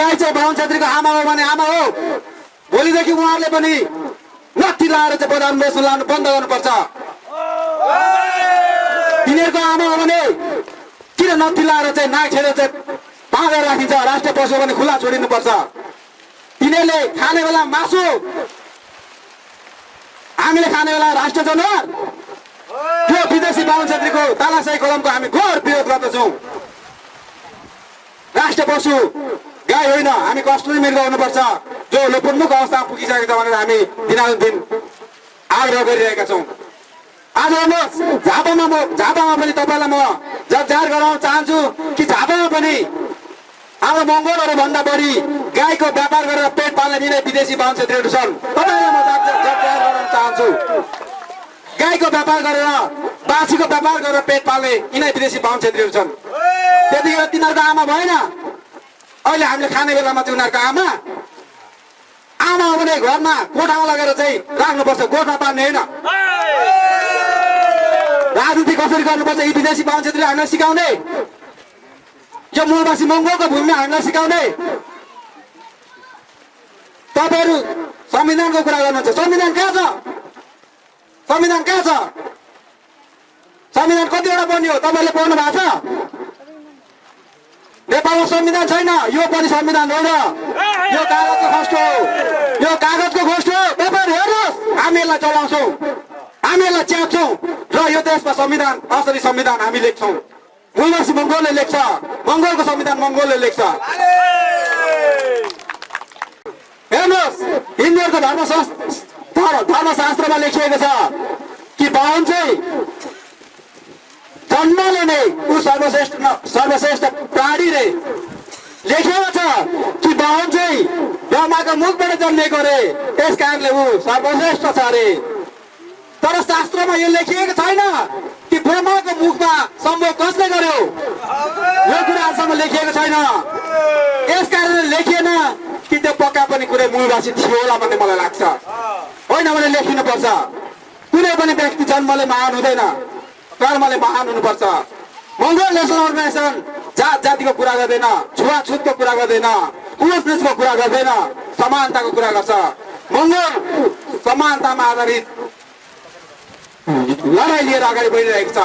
गाई चाहिँ बाहुन छेत्रीको आमा हो भने आमा हो। भोलिदेखि उहाँहरूले पनि नत्थी लाएर चाहिँ बजारमा बेच्न लानु बन्द गर्नुपर्छ। तिनीहरूको आमा हो भने किन नत्थी लाएर चाहिँ नाक छेडेर चाहिँ बाँधेर राखिन्छ? राष्ट्रिय पशु पनि खुला छोडिनुपर्छ। तिनीहरूले खाने बेला मासु, हामीले खाने बेला राष्ट्रिय जनावर। त्यो विदेशी बाहुन छेत्रीको तानाशाही कलमको हामी घोर विरोध गर्दछौँ। राष्ट्रिय पशु गाई होइन, हामी कस्टडी मृग हुनुपर्छ, जो लोपोन्मुख अवस्थामा पुगिसकेको छ भनेर हामी दिनानुदिन आग्रह गरिरहेका छौँ। आज म झापामा पनि तपाईँलाई म जाहेर गराउन चाहन्छु कि झापामा पनि हाम्रो मङ्गोलहरू भन्दा बढी गाईको व्यापार गरेर पेट पाल्ने यिनै विदेशी बाहुन छेत्रीहरू छन्। तपाईँलाई म जाहेर गराउन चाहन्छु, गाईको व्यापार गरेर, बाछीको व्यापार गरेर पेट पाल्ने यिनै विदेशी बाहुन छेत्रीहरू छन्। त्यतिखेर तिनीहरूको आमा भएन, अहिले हामीले खाने बेलामा चाहिँ उनीहरूको आमा हो भने घरमा कोठामा लगेर चाहिँ राख्नुपर्छ, गोठमा पार्ने होइन। राजनीति कसरी गर्नुपर्छ यी विदेशी बाहुन छेत्रीले हामीलाई सिकाउने, यो मूलवासी मङ्गोलको भूमिमा हामीलाई सिकाउने। तपाईँहरू संविधानको कुरा गर्नुहुन्छ, संविधान कहाँ छ? संविधान कहाँ छ? संविधान कतिवटा बन्यो तपाईँले पढ्नु भएको छ? नेपालमा संविधान छैन, यो पनि संविधान होइन। यो कागजको खोस्ट हो, यो कागजको खोस्ट हो। तपाईँहरू हेर्नुहोस्, हामी यसलाई चलाउँछौँ, हामी यसलाई च्याप्छौँ र यो देशमा संविधान असली संविधान हामी लेख्छौँ। मूलवासी मङ्गोलले लेख्छ, मङ्गोलको संविधान मङ्गोलले लेख्छ। हेर्नुहोस्, हिन्दूहरूको धर्मशास्त्रमा लेखिएको छ कि बाहुन चाहिँ जन्मले नै ऊ सर्वश्रेष्ठ प्राणी रे। लेखिएको छ कि बाहुन चाहिँ ब्रह्माको मुखबाट जन्मेको रे, त्यस कारणले ऊ सर्वश्रेष्ठ छ रे। तर शास्त्रमा यो लेखिएको छैन कि ब्रह्माको मुखमा सम्भोग कसले गर्यो, यो कुरा आजसम्म लेखिएको छैन। यस कारणले लेखिएन कि त्यो पक्का पनि कुनै मूलवासी थियो होला भन्ने मलाई लाग्छ। होइन भने लेखिनुपर्छ। कुनै पनि व्यक्ति जन्मले महान हुँदैन, कर्मले महान हुनुपर्छ। मङ्गोल नेसनल अर्गनाइजेसन जात जातिको कुरा गर्दैन, छुवाछुतको कुरा गर्दैन, पुरुष नीचको कुरा गर्दैन, समानताको कुरा गर्छ। मङ्गोल समानतामा आधारित लडाइँ लिएर अगाडि बढिरहेको छ।